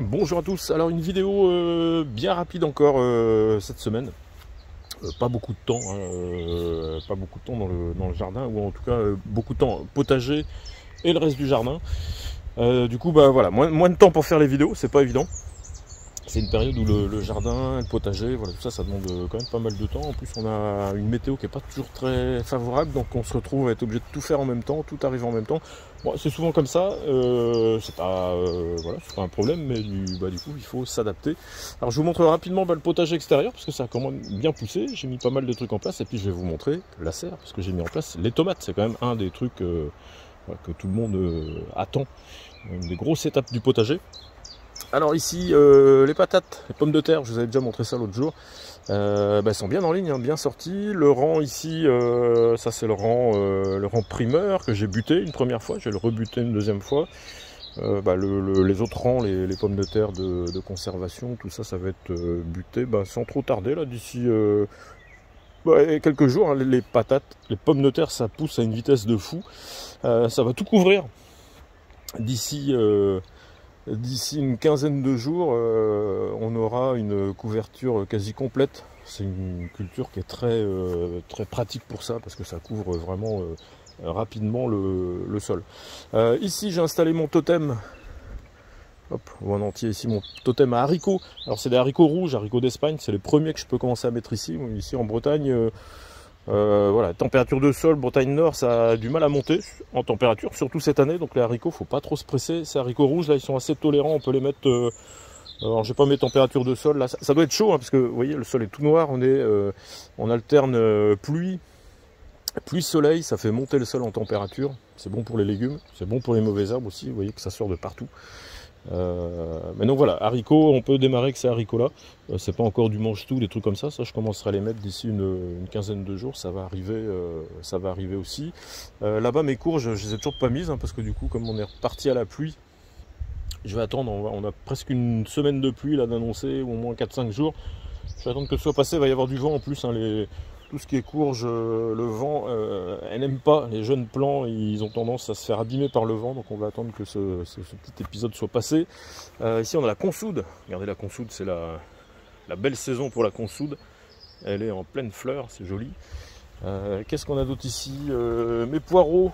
Bonjour à tous, alors une vidéo bien rapide encore cette semaine. Pas beaucoup de temps, hein, pas beaucoup de temps dans le jardin, ou en tout cas beaucoup de temps potager et le reste du jardin. Du coup bah voilà, moins de temps pour faire les vidéos, c'est pas évident. C'est une période où le jardin, le potager, voilà, tout ça, ça demande quand même pas mal de temps. En plus, on a une météo qui n'est pas toujours très favorable, donc on se retrouve à être obligé de tout faire en même temps, tout arrive en même temps. Bon, c'est souvent comme ça, c'est pas, voilà, c'est pas un problème, mais du coup, il faut s'adapter. Alors, je vous montre rapidement le potager extérieur, parce que ça a quand même bien poussé. J'ai mis pas mal de trucs en place, et puis je vais vous montrer la serre, parce que j'ai mis en place les tomates. C'est quand même un des trucs voilà, que tout le monde attend, une des grosses étapes du potager. Alors ici, les patates, les pommes de terre, je vous avais déjà montré ça l'autre jour, elles sont bien en ligne, hein, bien sorties. Le rang ici, ça c'est le rang primeur que j'ai buté une première fois, je vais le rebuter une deuxième fois. Les autres rangs, les pommes de terre de conservation, tout ça, ça va être buté sans trop tarder, là, d'ici quelques jours. Hein, les patates, les pommes de terre, ça pousse à une vitesse de fou. Ça va tout couvrir d'ici... D'ici une quinzaine de jours, on aura une couverture quasi complète. C'est une culture qui est très pratique pour ça, parce que ça couvre vraiment rapidement le sol. Ici, j'ai installé mon totem. Hop, on voit en entier ici mon totem à haricots. Alors c'est des haricots rouges, haricots d'Espagne. C'est les premiers que je peux commencer à mettre ici. Ici en Bretagne, voilà, température de sol, Bretagne Nord, ça a du mal à monter en température, surtout cette année. Donc les haricots, faut pas trop se presser. Ces haricots rouges là, ils sont assez tolérants. On peut les mettre. Alors j'ai pas mes températures de sol là. Ça doit être chaud, hein, parce que vous voyez, le sol est tout noir. On alterne pluie, soleil. Ça fait monter le sol en température. C'est bon pour les légumes, c'est bon pour les mauvaises herbes aussi. Vous voyez que ça sort de partout. Mais donc voilà, haricots, on peut démarrer avec ces haricots là. C'est pas encore du mange-tout, des trucs comme ça. Ça, je commencerai à les mettre d'ici une quinzaine de jours. Ça va arriver aussi. Là-bas, mes courges, je les ai toujours pas mises, hein, parce que du coup, comme on est reparti à la pluie, je vais attendre. On a presque une semaine de pluie là d'annoncer, ou au moins 4-5 jours. Je vais attendre que ce soit passé. Il va y avoir du vent en plus, hein, tout ce qui est courge, le vent, elle n'aime pas. Les jeunes plants, ils ont tendance à se faire abîmer par le vent, donc on va attendre que ce petit épisode soit passé. Ici, on a la consoude. Regardez, la consoude, c'est la belle saison pour la consoude. Elle est en pleine fleur, c'est joli. Qu'est-ce qu'on a d'autre ici? Mes poireaux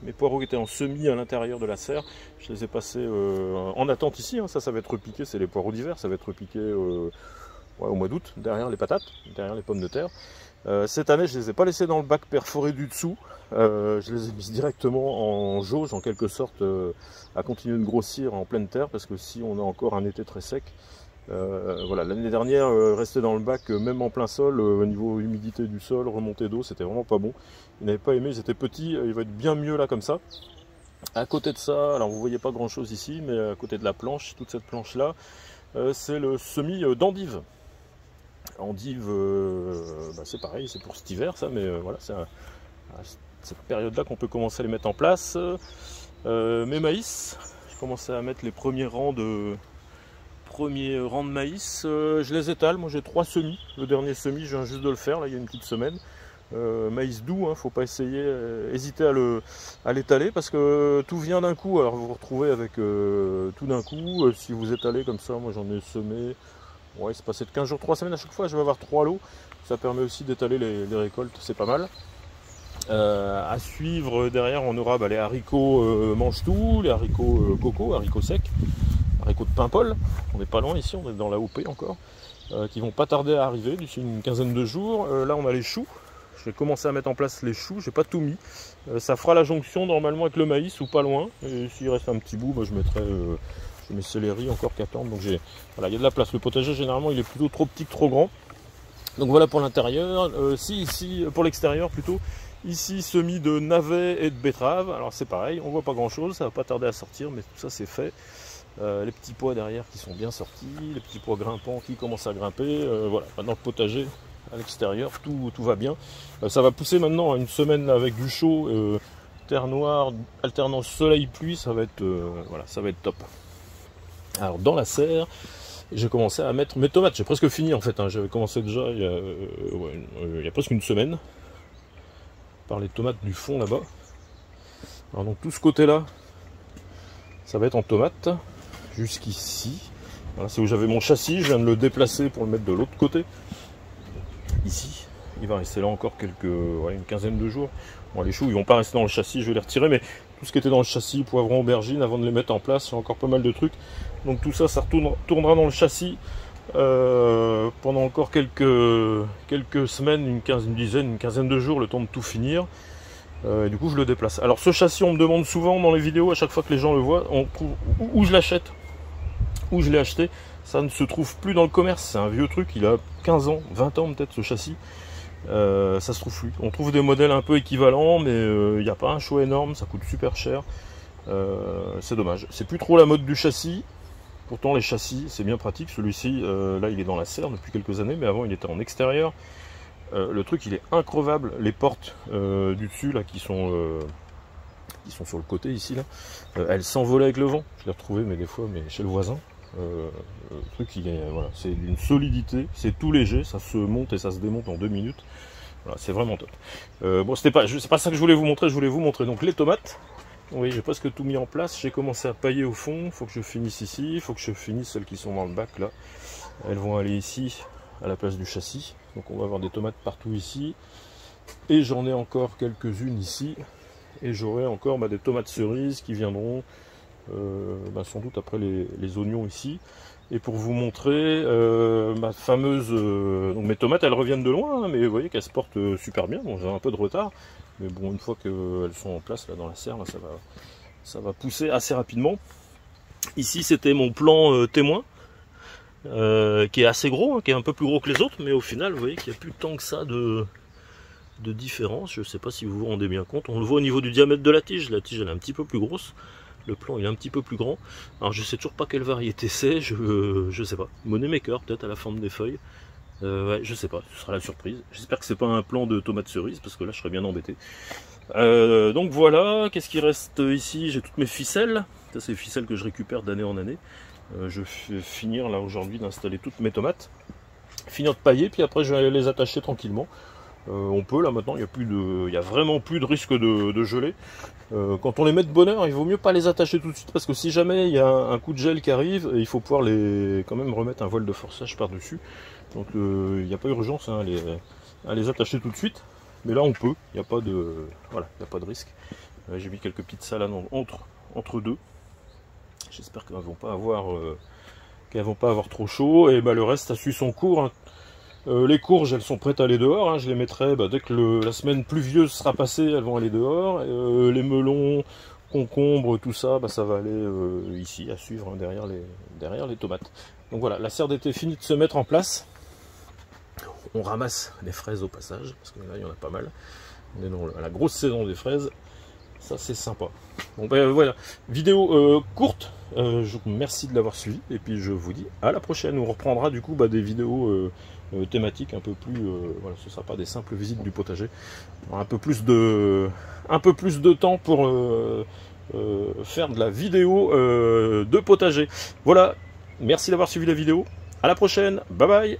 qui étaient en semis à l'intérieur de la serre, je les ai passés en attente ici. Hein. Ça va être repiqué, c'est les poireaux d'hiver, ça va être repiqué au mois d'août, derrière les patates, derrière les pommes de terre. Cette année, je ne les ai pas laissés dans le bac perforé du dessous. Je les ai mis directement en jauge, en quelque sorte, à continuer de grossir en pleine terre, parce que si on a encore un été très sec, voilà, l'année dernière, rester dans le bac, même en plein sol, au niveau humidité du sol, remontée d'eau, c'était vraiment pas bon. Ils n'avaient pas aimé, ils étaient petits, il va être bien mieux là comme ça. À côté de ça, alors vous voyez pas grand chose ici, mais à côté de la planche, toute cette planche là, c'est le semis d'endive. Endive, c'est pareil, c'est pour cet hiver ça, mais voilà, c'est à cette période-là qu'on peut commencer à les mettre en place. Mes maïs, j'ai commencé à mettre les premiers rangs de maïs. Je les étale, moi j'ai 3 semis. Le dernier semis, je viens juste de le faire, là il y a une petite semaine. Maïs doux, hein, faut pas hésiter à l'étaler, parce que tout vient d'un coup. Alors vous vous retrouvez avec tout d'un coup, si vous étalez comme ça. Moi j'en ai semé. Ouais, c'est passé de 15 jours, 3 semaines à chaque fois, je vais avoir 3 lots. Ça permet aussi d'étaler les récoltes, c'est pas mal. À suivre derrière, on aura les haricots mange-tout, les haricots coco, haricots secs, haricots de Paimpol. On n'est pas loin ici, on est dans la OP encore, qui vont pas tarder à arriver d'ici une quinzaine de jours. Là, on a les choux. Je vais commencer à mettre en place les choux, j'ai pas tout mis. Ça fera la jonction normalement avec le maïs ou pas loin. Et s'il reste un petit bout, je mettrai mes céleri encore qui attendent. Donc voilà, il y a de la place. Le potager généralement il est plutôt trop petit que trop grand. Donc voilà pour l'intérieur. Ici pour l'extérieur plutôt. Ici semis de navets et de betteraves. Alors c'est pareil, on voit pas grand chose, ça va pas tarder à sortir, mais tout ça c'est fait. Les petits pois derrière qui sont bien sortis, les petits pois grimpants qui commencent à grimper. Voilà, maintenant le potager à l'extérieur, tout va bien. Ça va pousser maintenant à une semaine là, avec du chaud, terre noire, alternance soleil-pluie, ça va être voilà, ça va être top. Alors dans la serre, j'ai commencé à mettre mes tomates. J'ai presque fini en fait, hein. J'avais commencé déjà il y a presque une semaine par les tomates du fond là-bas. Alors donc tout ce côté-là, ça va être en tomates. jusqu'ici. Voilà, c'est où j'avais mon châssis, je viens de le déplacer pour le mettre de l'autre côté. Ici, il va rester là encore une quinzaine de jours. Bon, les choux, ils vont pas rester dans le châssis, je vais les retirer, mais tout ce qui était dans le châssis, poivron, aubergine, avant de les mettre en place, il y a encore pas mal de trucs. Donc tout ça, ça tournera dans le châssis pendant encore quelques semaines, une quinzaine de jours, le temps de tout finir. Et du coup, je le déplace. Alors ce châssis, on me demande souvent dans les vidéos, à chaque fois que les gens le voient, on trouve où je l'achète, où je l'ai acheté. Ça ne se trouve plus dans le commerce, c'est un vieux truc, il a 15 ans, 20 ans peut-être ce châssis. Ça se trouve plus. On trouve des modèles un peu équivalents, mais il n'y a pas un choix énorme, ça coûte super cher. C'est dommage. C'est plus trop la mode du châssis. Pourtant les châssis, c'est bien pratique. Celui-ci, là il est dans la serre depuis quelques années, mais avant il était en extérieur. Le truc il est increvable. Les portes du dessus là qui sont sur le côté ici là, elles s'envolaient avec le vent. Je l'ai retrouvé mais des fois chez le voisin. Le truc voilà, c'est d'une solidité, c'est tout léger, ça se monte et ça se démonte en 2 minutes. Voilà, c'est vraiment top. Bon, c'est pas ça que je voulais vous montrer. Je voulais vous montrer donc les tomates. Oui, j'ai presque tout mis en place. J'ai commencé à pailler au fond. Il faut que je finisse ici. Il faut que je finisse celles qui sont dans le bac là. Elles vont aller ici à la place du châssis. Donc on va avoir des tomates partout ici. Et j'en ai encore quelques-unes ici. Et j'aurai encore des tomates cerises qui viendront sans doute après les oignons ici. Et pour vous montrer ma fameuse... donc mes tomates, elles reviennent de loin, hein, mais vous voyez qu'elles se portent super bien. Bon, j'ai un peu de retard. Mais bon, une fois qu'elles sont en place là dans la serre, là, ça va pousser assez rapidement. Ici, c'était mon plan témoin, qui est assez gros, hein, qui est un peu plus gros que les autres, mais au final, vous voyez qu'il n'y a plus tant que ça de différence. Je ne sais pas si vous vous rendez bien compte. On le voit au niveau du diamètre de la tige. La tige, elle est un petit peu plus grosse. Le plan, il est un petit peu plus grand. Alors, je sais toujours pas quelle variété c'est. Je sais pas. Moneymaker, peut-être à la forme des feuilles. Ouais, je sais pas, ce sera la surprise. J'espère que c'est pas un plan de tomates cerises, parce que là je serais bien embêté. Donc voilà, qu'est-ce qui reste ici? J'ai toutes mes ficelles. Ça, c'est les ficelles que je récupère d'année en année. Je vais finir là aujourd'hui d'installer toutes mes tomates. Finir de pailler, puis après je vais les attacher tranquillement. On peut là maintenant, il y a vraiment plus de risque de geler. Quand on les met de bonne heure, il vaut mieux pas les attacher tout de suite, parce que si jamais il y a un coup de gel qui arrive, il faut pouvoir quand même remettre un voile de forçage par dessus. Donc il n'y a pas urgence hein, à les attacher tout de suite, mais là on peut, il n'y a pas de risque. J'ai mis quelques petites salades entre deux. J'espère qu'elles vont pas avoir trop chaud, et le reste ça suit son cours. Hein. Les courges, elles sont prêtes à aller dehors, hein. Je les mettrai dès que la semaine pluvieuse sera passée, elles vont aller dehors. Les melons, concombres, tout ça, ça va aller ici à suivre hein, derrière les tomates. Donc voilà, la serre d'été finit de se mettre en place. On ramasse les fraises au passage, parce que là il y en a pas mal. On est dans la grosse saison des fraises. Ça c'est sympa. Bon voilà, vidéo courte. Je vous remercie de l'avoir suivi. Et puis je vous dis à la prochaine. On reprendra du coup des vidéos thématiques un peu plus... voilà, ce ne sera pas des simples visites du potager. Un peu plus de temps pour faire de la vidéo de potager. Voilà, merci d'avoir suivi la vidéo. À la prochaine. Bye bye.